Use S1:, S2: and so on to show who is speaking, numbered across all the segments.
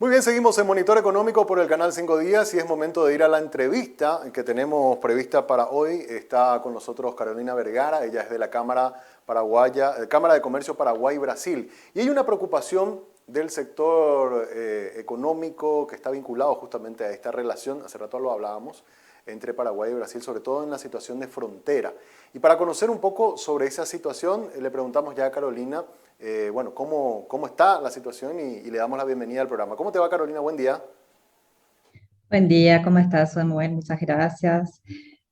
S1: Muy bien, seguimos en Monitor Económico por el canal 5 Días y es momento de ir a la entrevista que tenemos prevista para hoy. Está con nosotros Carolina Vergara, ella es de la Cámara Paraguaya, Cámara de Comercio Paraguay-Brasil. Y hay una preocupación del sector económico que está vinculado justamente a esta relación, hace rato lo hablábamos, entre Paraguay y Brasil, sobre todo en la situación de frontera. Y para conocer un poco sobre esa situación, le preguntamos ya a Carolina, bueno, cómo está la situación y le damos la bienvenida al programa. ¿Cómo te va, Carolina? Buen día.
S2: Buen día, ¿cómo estás, Samuel? Muchas gracias.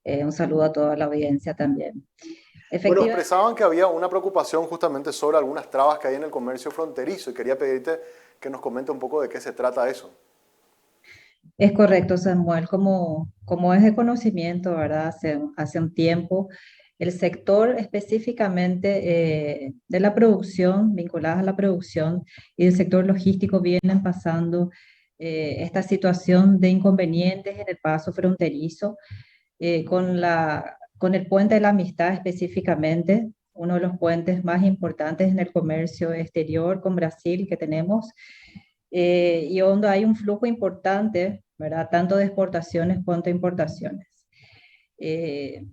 S2: Un saludo a toda la audiencia también.
S1: Bueno,
S2: Efectivamente,
S1: expresaban que había una preocupación justamente sobre algunas trabas que hay en el comercio fronterizo y quería pedirte que nos comente un poco de qué se trata eso.
S2: es correcto, Samuel, como es de conocimiento, ¿verdad? Hace un tiempo, el sector específicamente de la producción, vinculadas a la producción y el sector logístico vienen pasando esta situación de inconvenientes en el paso fronterizo con el puente de la amistad específicamente, uno de los puentes más importantes en el comercio exterior con Brasil que tenemos, y donde hay un flujo importante, ¿verdad? Tanto de exportaciones cuanto de importaciones.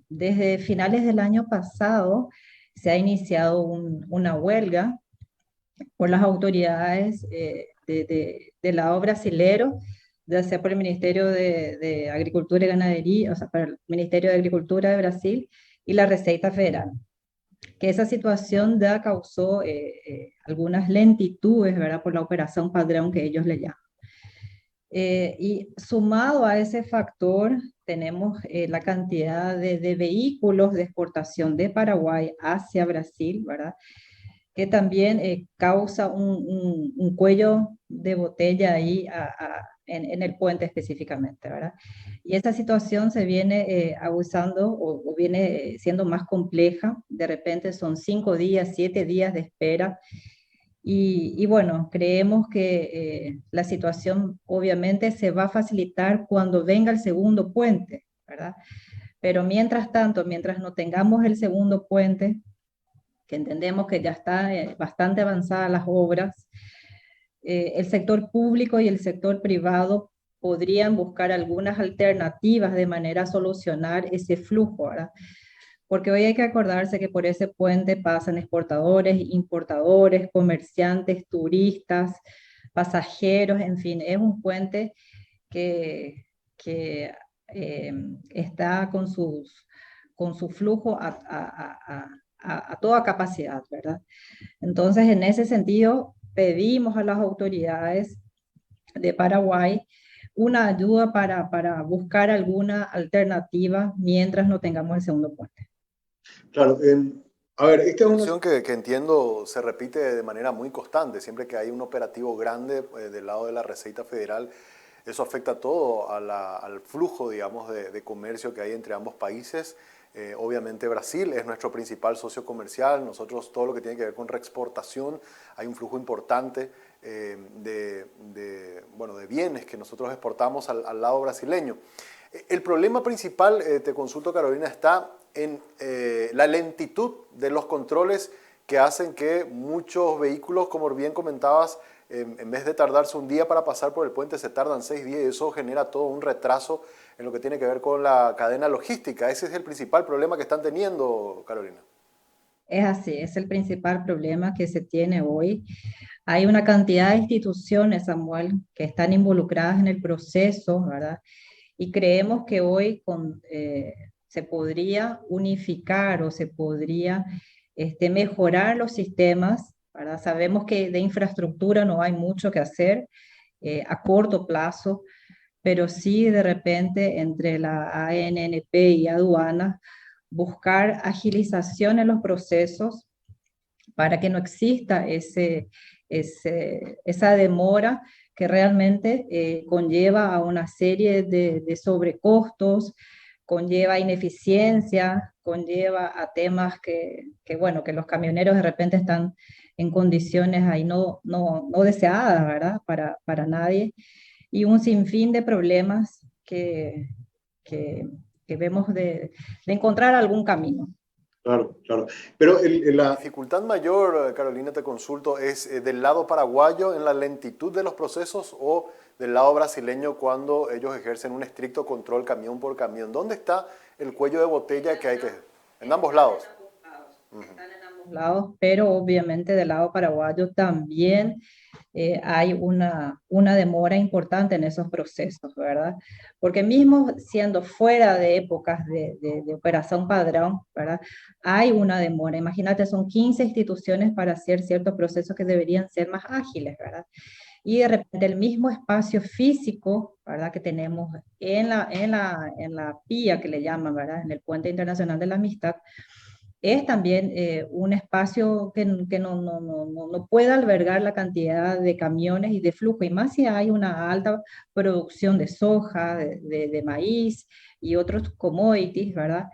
S2: Desde finales del año pasado se ha iniciado una huelga por las autoridades del lado brasilero, ya sea por el Ministerio de Agricultura y Ganadería, o sea, por el Ministerio de Agricultura de Brasil y la Receita Federal. Que esa situación ya causó algunas lentitudes, ¿verdad? Por la operación padrón que ellos le llaman. Y sumado a ese factor, tenemos la cantidad de vehículos de exportación de Paraguay hacia Brasil, ¿verdad? Que también causa un cuello de botella ahí en el puente específicamente, ¿verdad? Y esta situación se viene abusando o viene siendo más compleja. De repente son 5 días, 7 días de espera. Y bueno, creemos que la situación obviamente se va a facilitar cuando venga el segundo puente, ¿verdad? Pero mientras tanto, mientras no tengamos el segundo puente, que entendemos que ya está bastante avanzadas las obras, el sector público y el sector privado podrían buscar algunas alternativas de manera a solucionar ese flujo, ¿verdad? Porque hoy hay que acordarse que por ese puente pasan exportadores, importadores, comerciantes, turistas, pasajeros, en fin, es un puente que está con su flujo a toda capacidad, ¿verdad? Entonces, en ese sentido, pedimos a las autoridades de Paraguay una ayuda para buscar alguna alternativa mientras no tengamos el segundo puente.
S1: Claro, a ver, esta es una situación que entiendo se repite de manera muy constante. Siempre que hay un operativo grande del lado de la Receita Federal, eso afecta todo al flujo, digamos, de comercio que hay entre ambos países. Obviamente Brasil es nuestro principal socio comercial. Nosotros todo lo que tiene que ver con reexportación, hay un flujo importante bueno, de bienes que nosotros exportamos al lado brasileño. El problema principal, te consulto Carolina, está en la lentitud de los controles que hacen que muchos vehículos, como bien comentabas, en vez de tardarse un día para pasar por el puente, se tardan 6 días y eso genera todo un retraso en lo que tiene que ver con la cadena logística. Ese es el principal problema que están teniendo, Carolina.
S2: Es así, es el principal problema que se tiene hoy. Hay una cantidad de instituciones, Samuel, que están involucradas en el proceso, ¿verdad? Y creemos que hoy se podría unificar o se podría mejorar los sistemas, ¿verdad? Sabemos que de infraestructura no hay mucho que hacer a corto plazo, pero sí de repente entre la ANNP y aduanas buscar agilización en los procesos para que no exista esa demora que realmente conlleva a una serie de sobrecostos, conlleva ineficiencia, conlleva a temas bueno, que los camioneros de repente están en condiciones ahí no deseadas, ¿verdad? Para nadie, y un sinfín de problemas que, que vemos de encontrar algún camino.
S3: Claro, claro. Pero
S1: La dificultad mayor, Carolina, te consulto, ¿es del lado paraguayo en la lentitud de los procesos o del lado brasileño cuando ellos ejercen un estricto control camión por camión? ¿Dónde está el cuello de botella que hay que... En ambos lados.
S2: Están en ambos lados, pero obviamente del lado paraguayo también hay una demora importante en esos procesos, ¿verdad? Porque mismo siendo fuera de épocas de operación padrón, ¿verdad? Hay una demora. Imagínate, son 15 instituciones para hacer ciertos procesos que deberían ser más ágiles, ¿verdad? Y de repente el mismo espacio físico, ¿verdad? Que tenemos en la PIA, que le llaman, ¿verdad? En el Puente Internacional de la Amistad, es también un espacio que no puede albergar la cantidad de camiones y de flujo, y más si hay una alta producción de soja, de maíz y otros commodities, ¿verdad?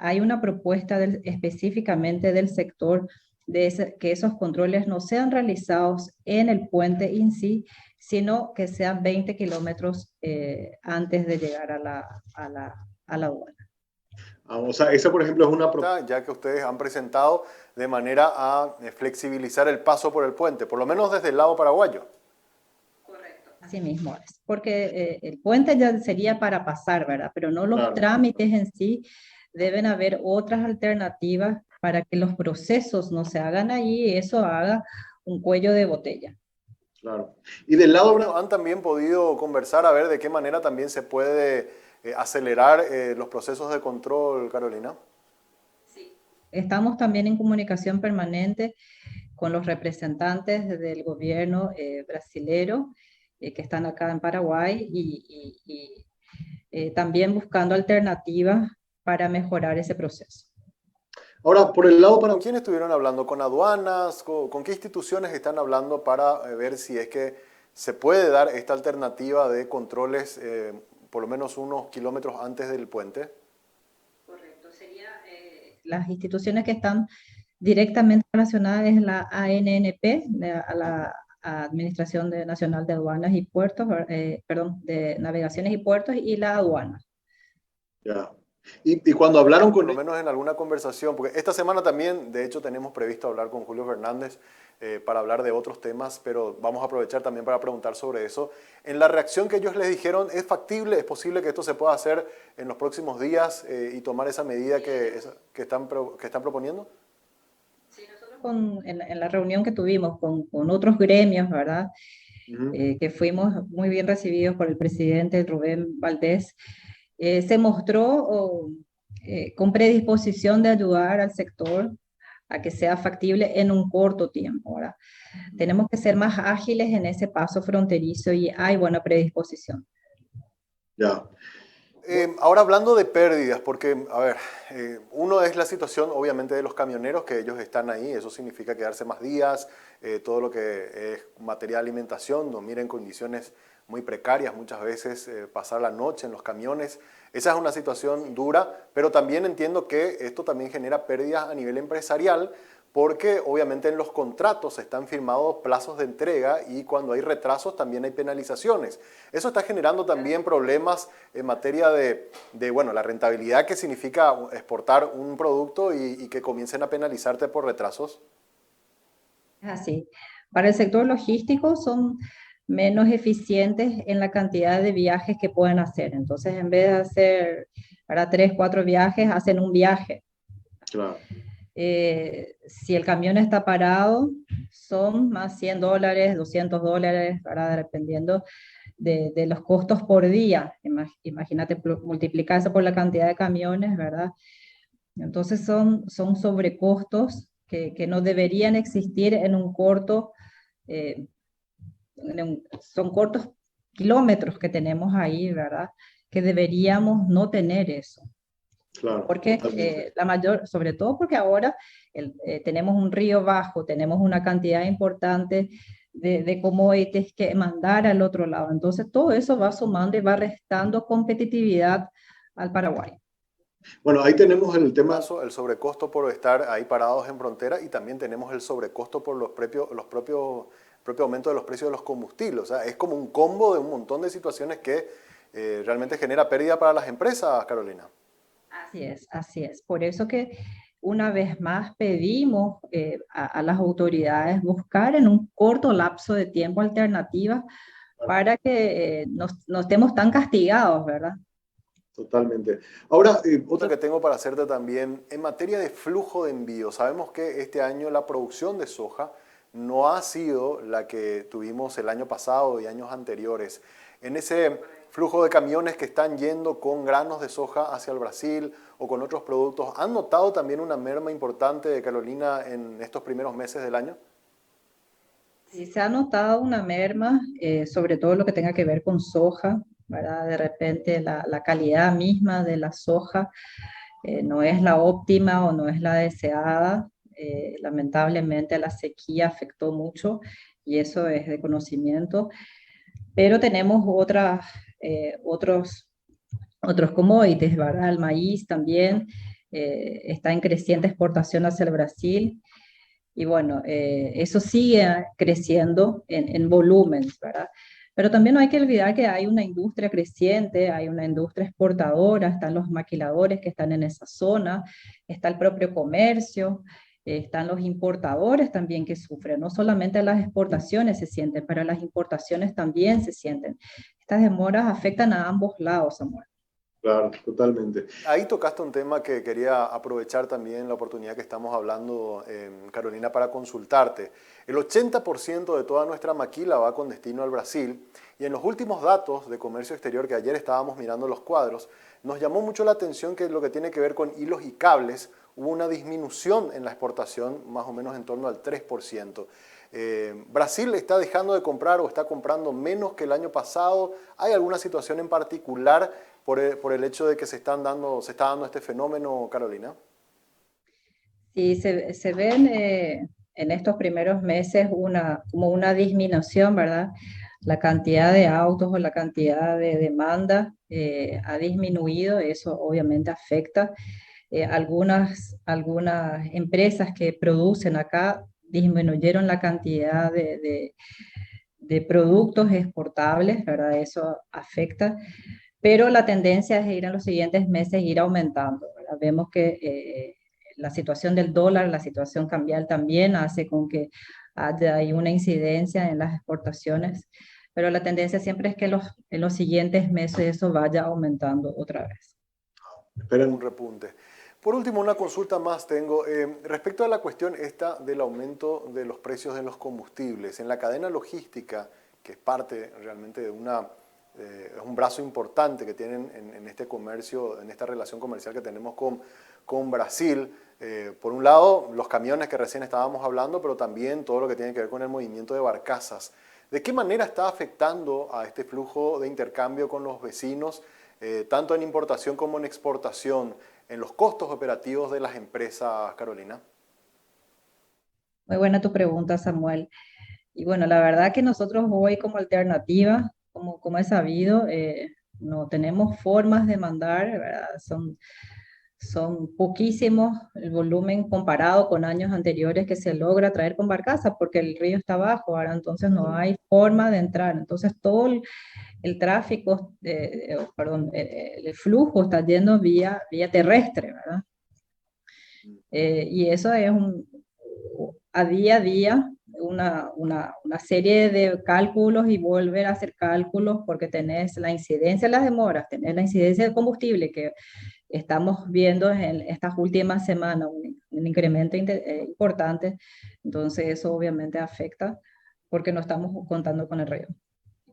S2: Hay una propuesta específicamente del sector que esos controles no sean realizados en el puente en sí, sino que sean 20 kilómetros antes de llegar a la aduana.
S3: o sea, esa, por ejemplo, es una propuesta.
S1: Ya que ustedes han presentado de manera a flexibilizar el paso por el puente, por lo menos desde el lado paraguayo.
S2: Así mismo es, porque el puente ya sería para pasar, ¿verdad? Pero no los
S3: Claro,
S2: trámites en sí, deben haber otras alternativas para que los procesos no se hagan allí y eso haga un cuello de botella.
S3: claro. Y del lado
S1: Bueno, han también podido conversar a ver de qué manera también se puede acelerar los procesos de control, Carolina.
S2: Estamos también en comunicación permanente con los representantes del gobierno brasilero que están acá en Paraguay y también buscando alternativas para mejorar ese proceso.
S3: ahora, por el lado
S1: ¿Con
S3: para
S1: quién estuvieron hablando? ¿Con aduanas? ¿Con qué instituciones están hablando para ver si es que se puede dar esta alternativa de controles por lo menos unos kilómetros antes del puente?
S2: Correcto, sería las instituciones que están directamente relacionadas es la ANNP, la Administración Nacional de Aduanas y Puertos, perdón, de Navegaciones y Puertos y la aduana.
S3: ya. Y cuando hablaron
S1: Por
S3: con
S1: lo
S3: él,
S1: menos en alguna conversación, porque esta semana también, de hecho, tenemos previsto hablar con Julio Fernández para hablar de otros temas, pero vamos a aprovechar también para preguntar sobre eso. En la reacción que ellos les dijeron, ¿es factible, es posible que esto se pueda hacer en los próximos días y tomar esa medida que están proponiendo?
S2: Sí, nosotros en la reunión que tuvimos con otros gremios, ¿verdad? Que fuimos muy bien recibidos por el presidente Rubén Valdés, se mostró con predisposición de ayudar al sector a que sea factible en un corto tiempo. ¿Verdad? Tenemos que ser más ágiles en ese paso fronterizo y hay buena predisposición.
S3: ya.
S1: Ahora hablando de pérdidas, porque, a ver, uno es la situación obviamente de los camioneros, que ellos están ahí, eso significa quedarse más días, todo lo que es materia de alimentación, dormir en condiciones muy precarias, muchas veces pasar la noche en los camiones, esa es una situación dura, pero también entiendo que esto también genera pérdidas a nivel empresarial, porque obviamente en los contratos están firmados plazos de entrega y cuando hay retrasos también hay penalizaciones. Eso está generando también problemas en materia bueno, la rentabilidad que significa exportar un producto y que comiencen a penalizarte por retrasos.
S2: Es así. Para el sector logístico son menos eficientes en la cantidad de viajes que pueden hacer. Entonces, en vez de hacer para 3, 4 viajes, hacen un viaje.
S3: Claro.
S2: Si el camión está parado, son más $100, $200, ¿verdad? Dependiendo de los costos por día. Imagínate multiplicar eso por la cantidad de camiones, ¿verdad? Entonces son sobrecostos que no deberían existir en un corto, eh, son cortos kilómetros que tenemos ahí, ¿verdad? Que deberíamos no tener eso.
S3: Claro,
S2: Porque
S3: totalmente.
S2: sobre todo porque ahora tenemos un río bajo, tenemos una cantidad importante de commodities que mandar al otro lado. Entonces todo eso va sumando y va restando competitividad al Paraguay.
S3: Bueno, ahí tenemos el tema.
S1: El sobrecosto por estar ahí parados en frontera y también tenemos el sobrecosto por propio aumento de los precios de los combustibles. O sea, es como un combo de un montón de situaciones que realmente genera pérdida para las empresas, Carolina.
S2: Así es, así es. Por eso que una vez más pedimos a las autoridades buscar en un corto lapso de tiempo alternativas para que no estemos tan castigados, ¿verdad?
S3: Totalmente. Ahora,
S1: Otra que tengo para hacerte también, en materia de flujo de envío, sabemos que este año la producción de soja no ha sido la que tuvimos el año pasado y años anteriores. En ese flujo de camiones que están yendo con granos de soja hacia el Brasil o con otros productos, ¿han notado también una merma importante de Carolina en estos primeros meses del año?
S2: Sí, se ha notado una merma, sobre todo lo que tenga que ver con soja, ¿verdad? De repente la calidad misma de la soja no es la óptima o no es la deseada. Lamentablemente la sequía afectó mucho y eso es de conocimiento, pero tenemos otros commodities, ¿verdad? El maíz también está en creciente exportación hacia el Brasil. Y bueno, eso sigue creciendo en volumen, ¿verdad? Pero también no hay que olvidar que hay una industria creciente, hay una industria exportadora, están los maquiladores que están en esa zona, está el propio comercio, están los importadores también que sufren. No solamente las exportaciones se sienten, pero las importaciones también se sienten. Estas demoras afectan a ambos lados, Samuel.
S3: claro, totalmente.
S1: Ahí tocaste un tema que quería aprovechar también la oportunidad que estamos hablando, Carolina, para consultarte. El 80% de toda nuestra maquila va con destino al Brasil y en los últimos datos de comercio exterior que ayer estábamos mirando los cuadros, nos llamó mucho la atención que lo que tiene que ver con hilos y cables, hubo una disminución en la exportación más o menos en torno al 3%. ¿Brasil está dejando de comprar o está comprando menos que el año pasado? ¿Hay alguna situación en particular por el hecho de que se está dando este fenómeno, Carolina?
S2: Sí, se ven en estos primeros meses como una disminución, ¿verdad? La cantidad de autos o la cantidad de demanda ha disminuido, eso obviamente afecta. Algunas empresas que producen acá disminuyeron la cantidad de productos exportables, ¿verdad? Eso afecta, pero la tendencia es ir en los siguientes meses ir aumentando, ¿verdad? Vemos que la situación del dólar, la situación cambial también hace con que haya ahí una incidencia en las exportaciones, pero la tendencia siempre es que en los siguientes meses eso vaya aumentando otra vez.
S3: Esperen.
S1: Un repunte. Por último, una consulta más tengo. Respecto a la cuestión esta del aumento de los precios de los combustibles, en la cadena logística, que es parte realmente de es un brazo importante que tienen en este comercio, en esta relación comercial que tenemos con Brasil. Por un lado, los camiones que recién estábamos hablando, pero también todo lo que tiene que ver con el movimiento de barcazas. ¿De qué manera está afectando a este flujo de intercambio con los vecinos, tanto en importación como en exportación, en los costos operativos de las empresas, Carolina?
S2: Muy buena tu pregunta, Samuel. Y bueno, la verdad que nosotros hoy como alternativa, como he sabido, no tenemos formas de mandar, ¿verdad? Son poquísimos el volumen comparado con años anteriores que se logra traer con barcaza porque el río está bajo, ahora entonces no hay forma de entrar. Entonces todo el tráfico, perdón, el flujo está yendo vía terrestre, ¿verdad? Y eso es a día una serie de cálculos y volver a hacer cálculos porque tenés la incidencia de las demoras, tenés la incidencia del combustible que estamos viendo en estas últimas semanas, un incremento importante, entonces eso obviamente afecta porque no estamos contando con el río.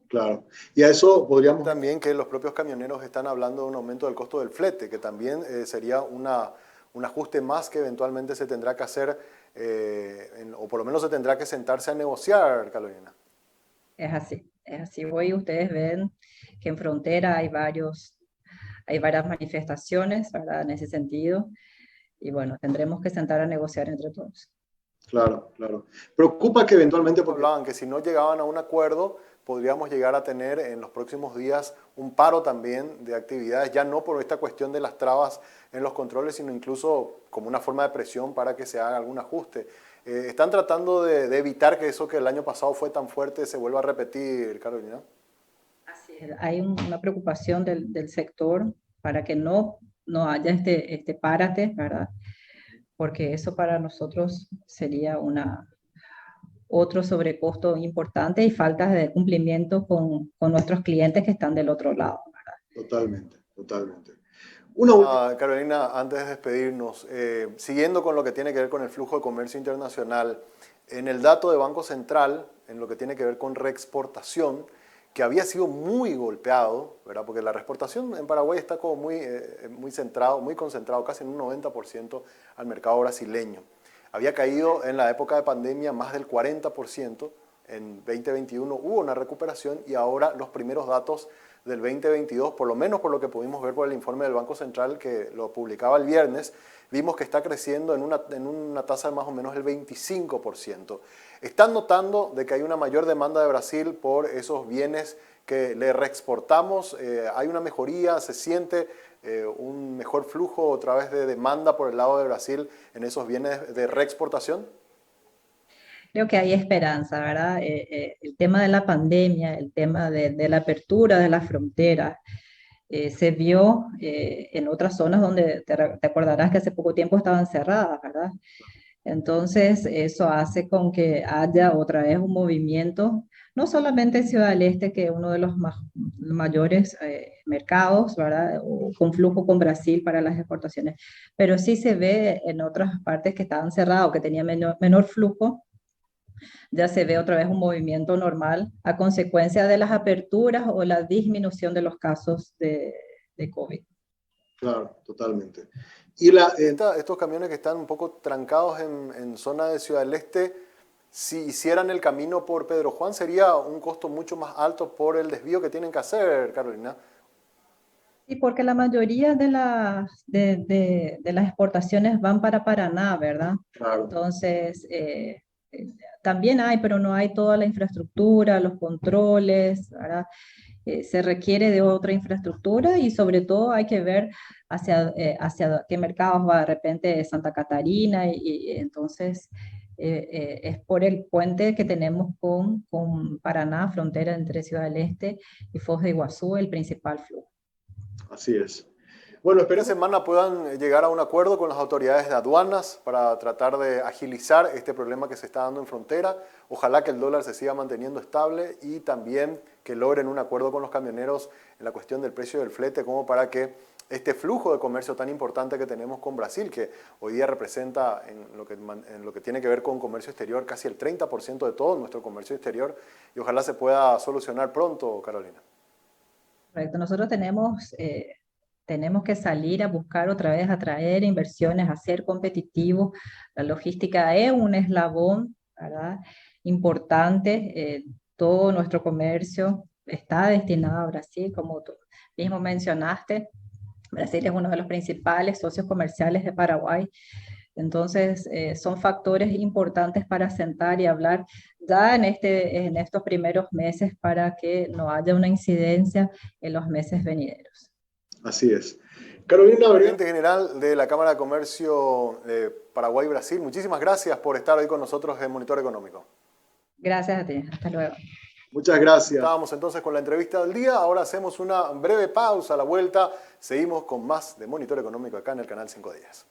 S3: Claro. Y a eso podríamos...
S1: También que los propios camioneros están hablando de un aumento del costo del flete, que también sería un ajuste más que eventualmente se tendrá que hacer, o por lo menos se tendrá que sentarse a negociar, Carolina.
S2: Es así, es así. Hoy ustedes ven que en frontera hay varias manifestaciones, ¿verdad? En ese sentido, y bueno, tendremos que sentar a negociar entre todos.
S3: Claro, claro. Preocupa que eventualmente...
S1: Hablaban que si no llegaban a un acuerdo, podríamos llegar a tener en los próximos días un paro también de actividades, ya no por esta cuestión de las trabas en los controles, sino incluso como una forma de presión para que se haga algún ajuste. ¿Están tratando de evitar que eso que el año pasado fue tan fuerte se vuelva a repetir, Carolina?
S2: Así es. Hay una preocupación del sector para que no no haya este párate, ¿verdad? Porque eso para nosotros sería otro sobrecosto importante y faltas de cumplimiento con nuestros clientes que están del otro lado, ¿verdad?
S3: Totalmente, totalmente. Una última.
S1: Carolina, antes de despedirnos, siguiendo con lo que tiene que ver con el flujo de comercio internacional, en el dato de Banco Central, en lo que tiene que ver con reexportación, que había sido muy golpeado, ¿verdad? Porque la reexportación en Paraguay está como muy centrado, muy concentrado, casi en un 90% al mercado brasileño. Había caído en la época de pandemia más del 40%, en 2021 hubo una recuperación y ahora los primeros datos del 2022, por lo menos por lo que pudimos ver por el informe del Banco Central que lo publicaba el viernes, vimos que está creciendo en una tasa de más o menos el 25%. ¿Están notando de que hay una mayor demanda de Brasil por esos bienes que le reexportamos? ¿Hay una mejoría? ¿Se siente un mejor flujo otra vez de demanda por el lado de Brasil en esos bienes de reexportación?
S2: Creo que hay esperanza, ¿verdad? El tema de la pandemia, el tema de la apertura de las fronteras, se vio en otras zonas donde te acordarás que hace poco tiempo estaban cerradas, ¿verdad? Entonces, eso hace con que haya otra vez un movimiento, no solamente en Ciudad del Este, que es uno de los mayores mercados, ¿verdad? O con flujo con Brasil para las exportaciones, pero sí se ve en otras partes que estaban cerradas, que tenían menor flujo, ya se ve otra vez un movimiento normal a consecuencia de las aperturas o la disminución de los casos de COVID.
S3: Claro, totalmente.
S1: Estos camiones que están un poco trancados en zona de Ciudad del Este, si hicieran el camino por Pedro Juan, sería un costo mucho más alto por el desvío que tienen que hacer, Carolina.
S2: Sí, porque la mayoría de las exportaciones van para Paraná, ¿verdad?
S3: Claro.
S2: Entonces, también hay, pero no hay toda la infraestructura, los controles, ¿verdad? Se requiere de otra infraestructura y sobre todo hay que ver hacia qué mercados va de repente Santa Catarina y entonces es por el puente que tenemos con Paraná, frontera entre Ciudad del Este y Foz de Iguazú, el principal flujo.
S3: Así es. Bueno,
S1: Esta
S3: esperemos.
S1: semana puedan llegar a un acuerdo con las autoridades de aduanas para tratar de agilizar este problema que se está dando en frontera. Ojalá que el dólar se siga manteniendo estable y también que logren un acuerdo con los camioneros en la cuestión del precio del flete, como para que este flujo de comercio tan importante que tenemos con Brasil, que hoy día representa en lo que tiene que ver con comercio exterior casi el 30% de todo nuestro comercio exterior, y ojalá se pueda solucionar pronto, Carolina.
S2: Correcto, nosotros tenemos que salir a buscar otra vez, atraer inversiones, a ser competitivos. La logística es un eslabón, ¿verdad? Importante. Todo nuestro comercio está destinado a Brasil, como tú mismo mencionaste. Brasil es uno de los principales socios comerciales de Paraguay. Entonces, son factores importantes para sentar y hablar ya en estos primeros meses para que no haya una incidencia en los meses venideros.
S3: Así es. Carolina Vergara.
S1: Gerente general de la Cámara de Comercio de Paraguay-Brasil, muchísimas gracias por estar hoy con nosotros en Monitor Económico.
S2: Gracias a ti. Hasta luego.
S3: Muchas gracias.
S1: Estábamos entonces con la entrevista del día. Ahora hacemos una breve pausa. A la vuelta seguimos con más de Monitor Económico acá en el canal 5 Días.